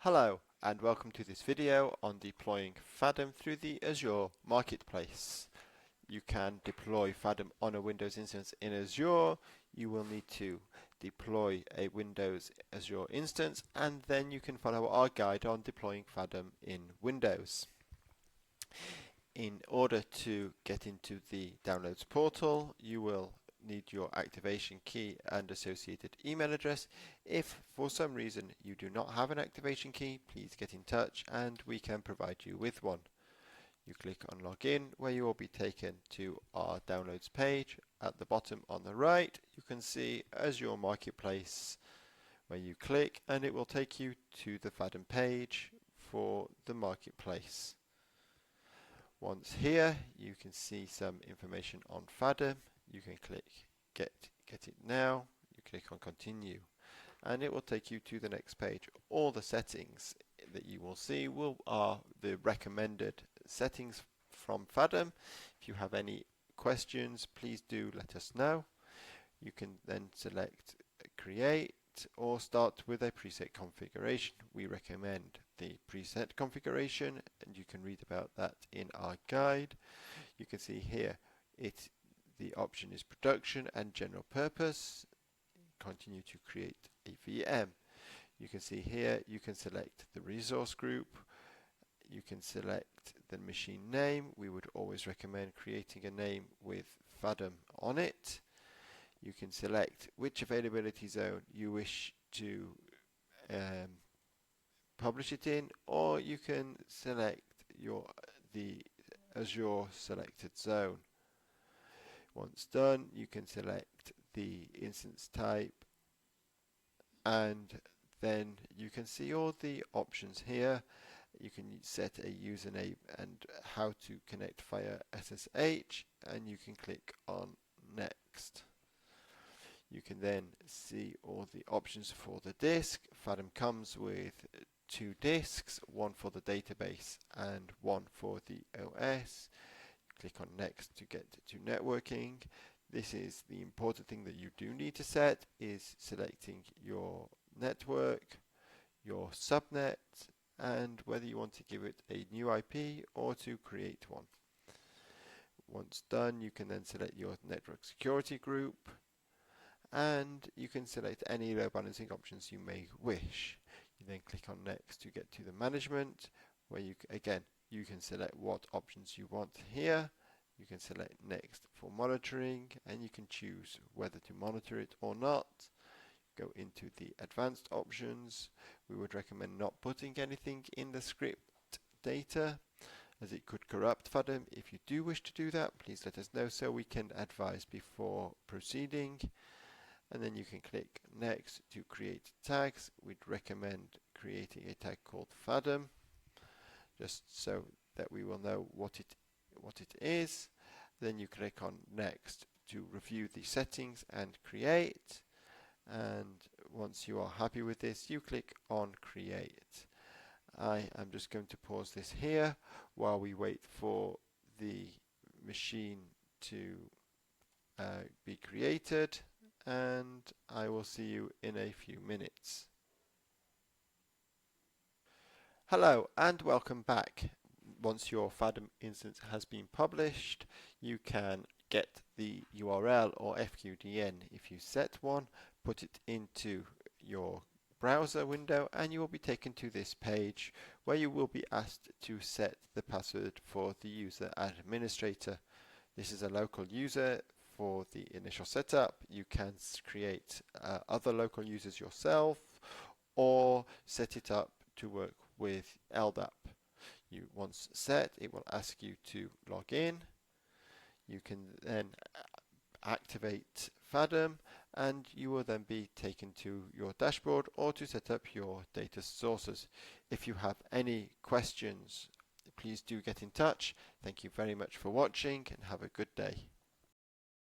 Hello and welcome to this video on deploying Faddom through the Azure Marketplace. You can deploy Faddom on a Windows instance in Azure. You will need to deploy a Windows Azure instance, and then you can follow our guide on deploying Faddom in Windows. In order to get into the downloads portal, you will need your activation key and associated email address. If for some reason you do not have an activation key, please get in touch and we can provide you with one. You click on login, where you will be taken to our downloads page. At the bottom on the right you can see Azure Marketplace, where you click and it will take you to the Faddom page for the marketplace. Once here, you can see some information on Faddom. You can click get it now. You click on continue and it will take you to the next page. All the settings that you will see are the recommended settings from Faddom. If you have any questions, please do let us know. You can then select create or start with a preset configuration. We recommend the preset configuration and you can read about that in our guide. You can see here the option is production and general purpose. Continue to create a VM. You can see here you can select the resource group. You can select the machine name. We would always recommend creating a name with Faddom on it. You can select which availability zone you wish to publish it in, or you can select the Azure selected zone. Once done, you can select the instance type and then you can see all the options here. You can set a username and how to connect via SSH, and you can click on next. You can then see all the options for the disk. Faddom comes with 2 disks, one for the database and one for the OS. Click on next to get to networking. This is the important thing that you do need to set, is selecting your network, your subnet, and whether you want to give it a new IP or to create one. Once done, you can then select your network security group and you can select any load balancing options you may wish. You then click on next to get to the management, where you can select what options you want here. You can select next for monitoring and you can choose whether to monitor it or not. Go into the advanced options. We would recommend not putting anything in the script data, as it could corrupt Faddom. If you do wish to do that, please let us know so we can advise before proceeding. And then you can click next to create tags. We'd recommend creating a tag called Faddom, just so that we will know what it is. Then you click on next to review the settings and create, and once you are happy with this, you click on create. I am just going to pause this here while we wait for the machine to be created, and I will see you in a few minutes. Hello and welcome back. Once your Faddom instance has been published, you can get the URL or FQDN if you set one, put it into your browser window, and you will be taken to this page where you will be asked to set the password for the user administrator. This is a local user for the initial setup. You can create other local users yourself or set it up to work with LDAP. Once set, it will ask you to log in. You can then activate Faddom and you will then be taken to your dashboard or to set up your data sources. If you have any questions, please do get in touch. Thank you very much for watching and have a good day.